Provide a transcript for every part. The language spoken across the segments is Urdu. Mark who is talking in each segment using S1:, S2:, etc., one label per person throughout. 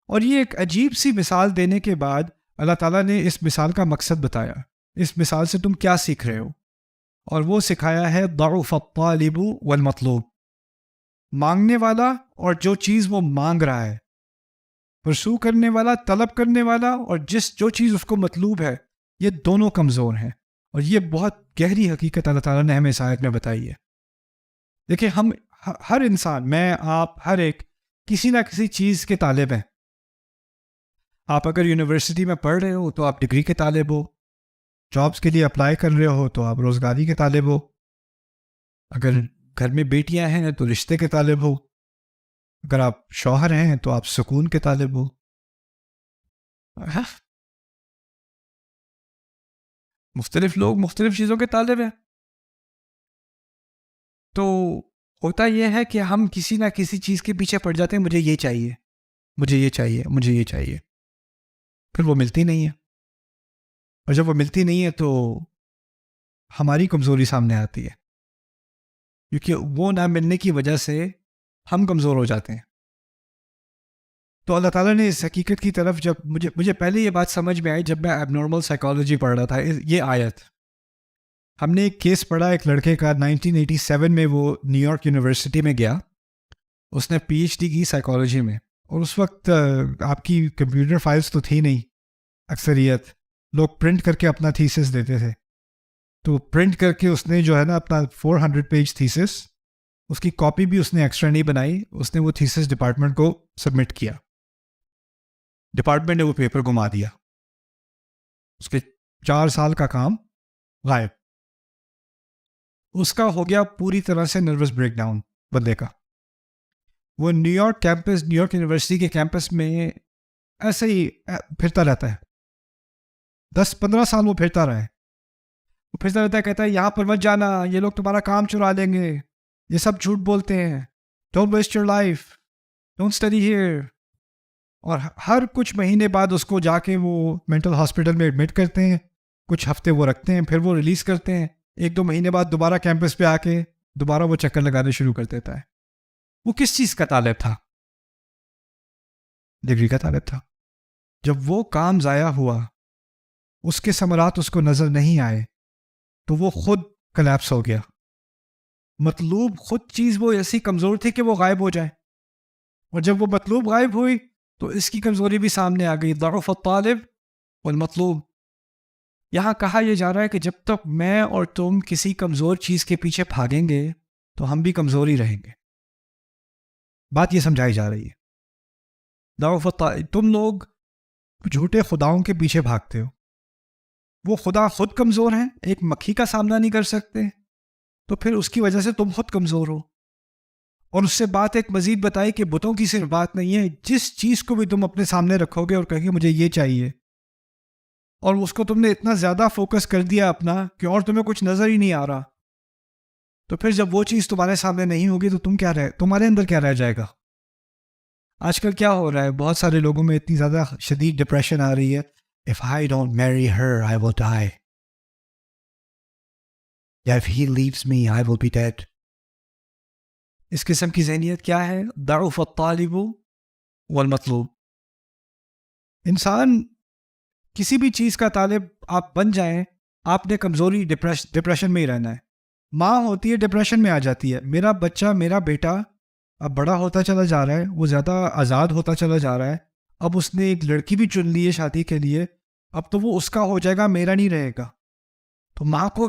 S1: اور یہ ایک عجیب سی مثال دینے کے بعد اللہ تعالیٰ نے اس مثال کا مقصد بتایا. اس مثال سے تم کیا سیکھ رہے ہو؟ اور وہ سکھایا ہے ضعف الطالب والمطلوب. مانگنے والا اور جو چیز وہ مانگ رہا ہے، پرسو کرنے والا، طلب کرنے والا، اور جو چیز اس کو مطلوب ہے، یہ دونوں کمزور ہیں. اور یہ بہت گہری حقیقت اللہ تعالیٰ نے ہمیں اس آیت میں بتائی ہے. دیکھیں، ہم ہر انسان، میں، آپ، ہر ایک کسی نہ کسی چیز کے طالب ہیں. آپ اگر یونیورسٹی میں پڑھ رہے ہو تو آپ ڈگری کے طالب ہو. جابس کے لیے اپلائی کر رہے ہو تو آپ روزگاری کے طالب ہو. اگر گھر میں بیٹیاں ہیں تو رشتے کے طالب ہو. اگر آپ شوہر ہیں تو آپ سکون کے طالب ہو. مختلف لوگ مختلف چیزوں کے طالب ہیں. تو ہوتا یہ ہے کہ ہم کسی نہ کسی چیز کے پیچھے پڑ جاتے ہیں. مجھے یہ چاہیے، مجھے یہ چاہیے، مجھے یہ چاہیے. پھر وہ ملتی نہیں ہے. اور جب وہ ملتی نہیں ہے تو ہماری کمزوری سامنے آتی ہے، کیونکہ وہ نہ ملنے کی وجہ سے ہم کمزور ہو جاتے ہیں. تو اللہ تعالیٰ نے اس حقیقت کی طرف، جب مجھے پہلے یہ بات سمجھ میں آئی جب میں ایب نارمل سائیکالوجی پڑھ رہا تھا. یہ آیت ہم نے ایک کیس پڑھا ایک لڑکے کا 1987 میں. وہ نیو یارک یونیورسٹی میں گیا. اس نے پی ایچ ڈی کی سائیکالوجی میں. اور اس وقت آپ کی کمپیوٹر فائلز تو تھی نہیں. اکثریت لوگ پرنٹ کر کے اپنا تھیسس دیتے تھے. تو پرنٹ کر کے اس نے جو ہے نا اپنا 400 پیج تھیسس، اس کی کاپی بھی اس نے ایکسٹرا نہیں بنائی. اس نے وہ تھیسس ڈپارٹمنٹ کو سبمٹ کیا. ڈپارٹمنٹ نے وہ پیپر گما دیا. اس کے 4 سال کا کام غائب. اس کا ہو گیا پوری طرح سے نروس بریک ڈاؤن بندے کا. وہ نیو یارک یونیورسٹی کے کیمپس میں ایسے ہی پھرتا رہتا ہے. 10-15 سال وہ پھرتا رہا ہے. وہ پھرتا رہتا ہے، کہتا ہے یہاں پر مت جانا، یہ لوگ تمہارا کام چرا لیں گے، یہ سب جھوٹ بولتے ہیں، don't waste your life, don't study here. اور ہر کچھ مہینے بعد اس کو جا کے وہ مینٹل ہاسپٹل میں ایڈمٹ کرتے ہیں. کچھ ہفتے وہ رکھتے ہیں، پھر وہ ریلیز کرتے ہیں. 1-2 مہینے بعد دوبارہ کیمپس پہ آ کے دوبارہ وہ چکر لگانے شروع کر دیتا ہے. وہ کس چیز کا طالب تھا؟ ڈگری کا طالب تھا. جب وہ کام ضائع ہوا، اس کے ثمرات اس کو نظر نہیں آئے، تو وہ خود کلیپس ہو گیا. مطلوب خود چیز وہ ایسی کمزور تھی کہ وہ غائب ہو جائے. اور جب وہ مطلوب غائب ہوئی تو اس کی کمزوری بھی سامنے آ گئی. ضعف الطالب والمطلوب. یہاں کہا یہ جا رہا ہے کہ جب تک میں اور تم کسی کمزور چیز کے پیچھے بھاگیں گے تو ہم بھی کمزور ہی رہیں گے. بات یہ سمجھائی جا رہی ہے. ضعف الطالب، تم لوگ جھوٹے خداؤں کے پیچھے بھاگتے ہو. وہ خدا خود کمزور ہیں، ایک مکھی کا سامنا نہیں کر سکتے، تو پھر اس کی وجہ سے تم خود کمزور ہو. اور اس سے بات ایک مزید بتائی کہ بتوں کی صرف بات نہیں ہے، جس چیز کو بھی تم اپنے سامنے رکھو گے اور کہو گے مجھے یہ چاہیے، اور اس کو تم نے اتنا زیادہ فوکس کر دیا اپنا کہ اور تمہیں کچھ نظر ہی نہیں آ رہا، تو پھر جب وہ چیز تمہارے سامنے نہیں ہوگی تو تمہارے اندر کیا رہ جائے گا؟ آج کل کیا ہو رہا ہے، بہت سارے لوگوں میں اتنی زیادہ شدید ڈپریشن آ رہی ہے. If I don't marry her, I will die. Yeah, if he leaves me, I will be dead. اس قسم کی ذہنیت کیا ہے؟ ضعف الطالب والمطلوب. انسان کسی بھی چیز کا طالب آپ بن جائیں، آپ نے کمزوری ڈپریشن میں ہی رہنا ہے. ماں ہوتی ہے ڈپریشن میں آ جاتی ہے، میرا بچہ، میرا بیٹا اب بڑا ہوتا چلا جا رہا ہے، وہ زیادہ آزاد ہوتا چلا جا رہا ہے، اب اس نے ایک لڑکی بھی چن لی ہے شادی کے لیے، اب تو وہ اس کا ہو جائے گا، میرا نہیں رہے گا. تو ماں کو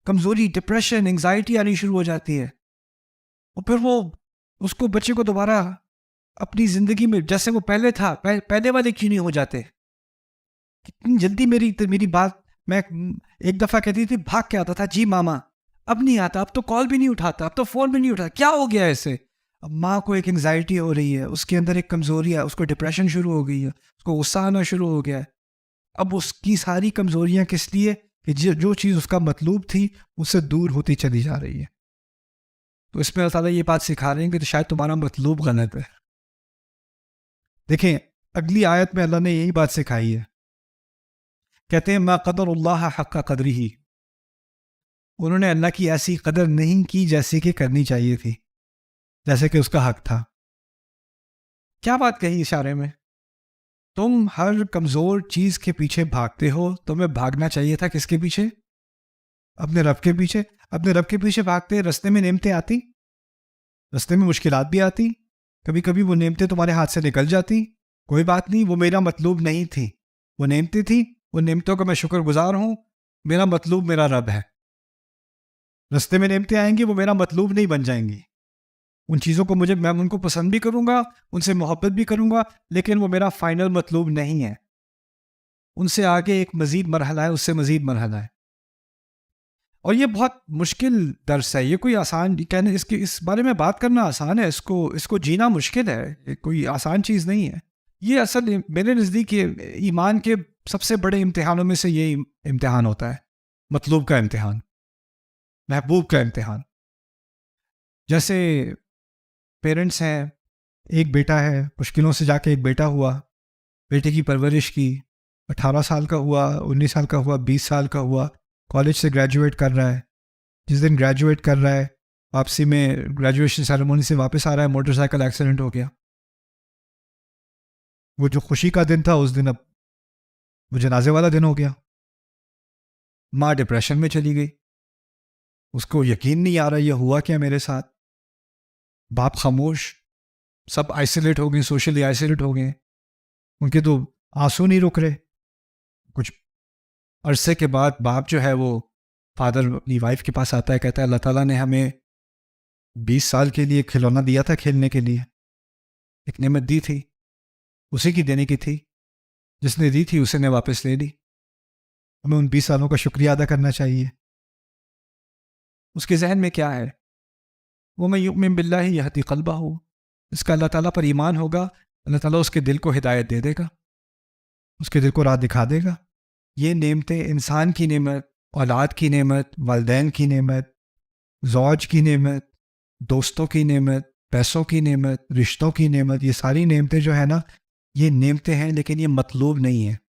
S1: کمزوری، ڈپریشن، انگزائٹی آنی شروع ہو جاتی ہے. اور پھر وہ اس کو، بچے کو دوبارہ اپنی زندگی میں جیسے وہ پہلے تھا، پہلے والے کیوں نہیں ہو جاتے؟ کتنی جلدی میری بات، میں ایک دفعہ کہتی تھی، بھاگ کے آتا تھا جی ماما، اب نہیں آتا، اب تو کال بھی نہیں اٹھاتا، اب تو فون بھی نہیں اٹھاتا، کیا ہو گیا ایسے؟ اب ماں کو ایک انگزائٹی ہو رہی ہے، اس کے اندر ایک کمزوری ہے، اس کو ڈپریشن شروع ہو گئی ہے، اس کو غصہ آنا شروع ہو گیا ہے. اب اس کی ساری کمزوریاں کس لیے؟ کہ جو چیز اس کا مطلوب تھی اس سے دور ہوتی چلی جا رہی ہے. تو اس میں اللہ تعالیٰ یہ بات سکھا رہے ہیں کہ شاید تمہارا مطلوب غلط ہے. دیکھیں اگلی آیت میں اللہ نے یہی بات سکھائی ہے. کہتے ہیں ما قدر اللہ حق قدرہ، انہوں نے اللہ کی ایسی قدر نہیں کی جیسے کہ کرنی چاہیے تھی، جیسے کہ اس کا حق تھا. کیا بات کہی اشارے میں؟ تم ہر کمزور چیز کے پیچھے بھاگتے ہو. تمہیں بھاگنا چاہیے تھا کس کے پیچھے؟ اپنے رب کے پیچھے. اپنے رب کے پیچھے بھاگتے رستے میں نعمتیں آتی، رستے میں مشکلات بھی آتی، کبھی کبھی وہ نعمتیں تمہارے ہاتھ سے نکل جاتی. کوئی بات نہیں، وہ میرا مطلوب نہیں تھی، وہ نعمتیں تھیں. وہ نعمتوں کا میں شکر گزار ہوں. میرا مطلوب میرا رب ہے. رستے میں نعمتیں آئیں گی، وہ میرا مطلوب نہیں بن جائیں گی. ان چیزوں کو میں ان کو پسند بھی کروں گا، ان سے محبت بھی کروں گا، لیکن وہ میرا فائنل مطلوب نہیں ہے. ان سے آگے ایک مزید مرحلہ ہے، اس سے مزید مرحلہ ہے. اور یہ بہت مشکل درس ہے. یہ کوئی آسان کہنے اس بارے میں بات کرنا آسان ہے، اس کو جینا مشکل ہے. یہ کوئی آسان چیز نہیں ہے. یہ اصل میرے نزدیک ایمان کے سب سے بڑے امتحانوں میں سے یہ امتحان ہوتا ہے، مطلوب کا امتحان، محبوب کا امتحان. جیسے پیرنٹس ہیں، ایک بیٹا ہے، مشکلوں سے جا کے ایک بیٹا ہوا، بیٹے کی پرورش کی، 18 سال کا ہوا، 19 سال کا ہوا، 20 سال کا ہوا، کالج سے گریجویٹ کر رہا ہے. جس دن گریجویٹ کر رہا ہے، واپسی میں گریجویشن سیریمونی سے واپس آ رہا ہے، موٹر سائیکل ایکسیڈنٹ ہو گیا. وہ جو خوشی کا دن تھا اس دن اب وہ جنازے والا دن ہو گیا. ماں ڈپریشن میں چلی گئی، اس کو یقین نہیں آ رہا یہ ہوا کیا میرے ساتھ. باپ خاموش، سب آئسولیٹ ہو گئے، سوشلی آئسولیٹ ہو گئے. ان کے تو آنسو نہیں رک رہے. کچھ عرصے کے بعد باپ جو ہے وہ فادر اپنی وائف کے پاس آتا ہے، کہتا ہے اللہ تعالیٰ نے ہمیں 20 سال کے لیے کھلونا دیا تھا کھیلنے کے لیے، ایک نعمت دی تھی، اسی کی دینے کی تھی، جس نے دی تھی اسے نے واپس لے لی. ہمیں ان 20 سالوں کا شکریہ ادا کرنا چاہیے. اس کے ذہن میں کیا ہے؟ وَمَن يُؤْمِن بِاللَّهِ يَهْدِ قَلْبَهُ. اس کا اللہ تعالیٰ پر ایمان ہوگا، اللہ تعالیٰ اس کے دل کو ہدایت دے دے گا، اس کے دل کو راہ دکھا دے گا. یہ نعمتیں، انسان کی نعمت، اولاد کی نعمت، والدین کی نعمت، زوج کی نعمت، دوستوں کی نعمت، پیسوں کی نعمت، رشتوں کی نعمت، یہ ساری نعمتیں جو ہے نا، یہ نعمتیں ہیں لیکن یہ مطلوب نہیں ہیں.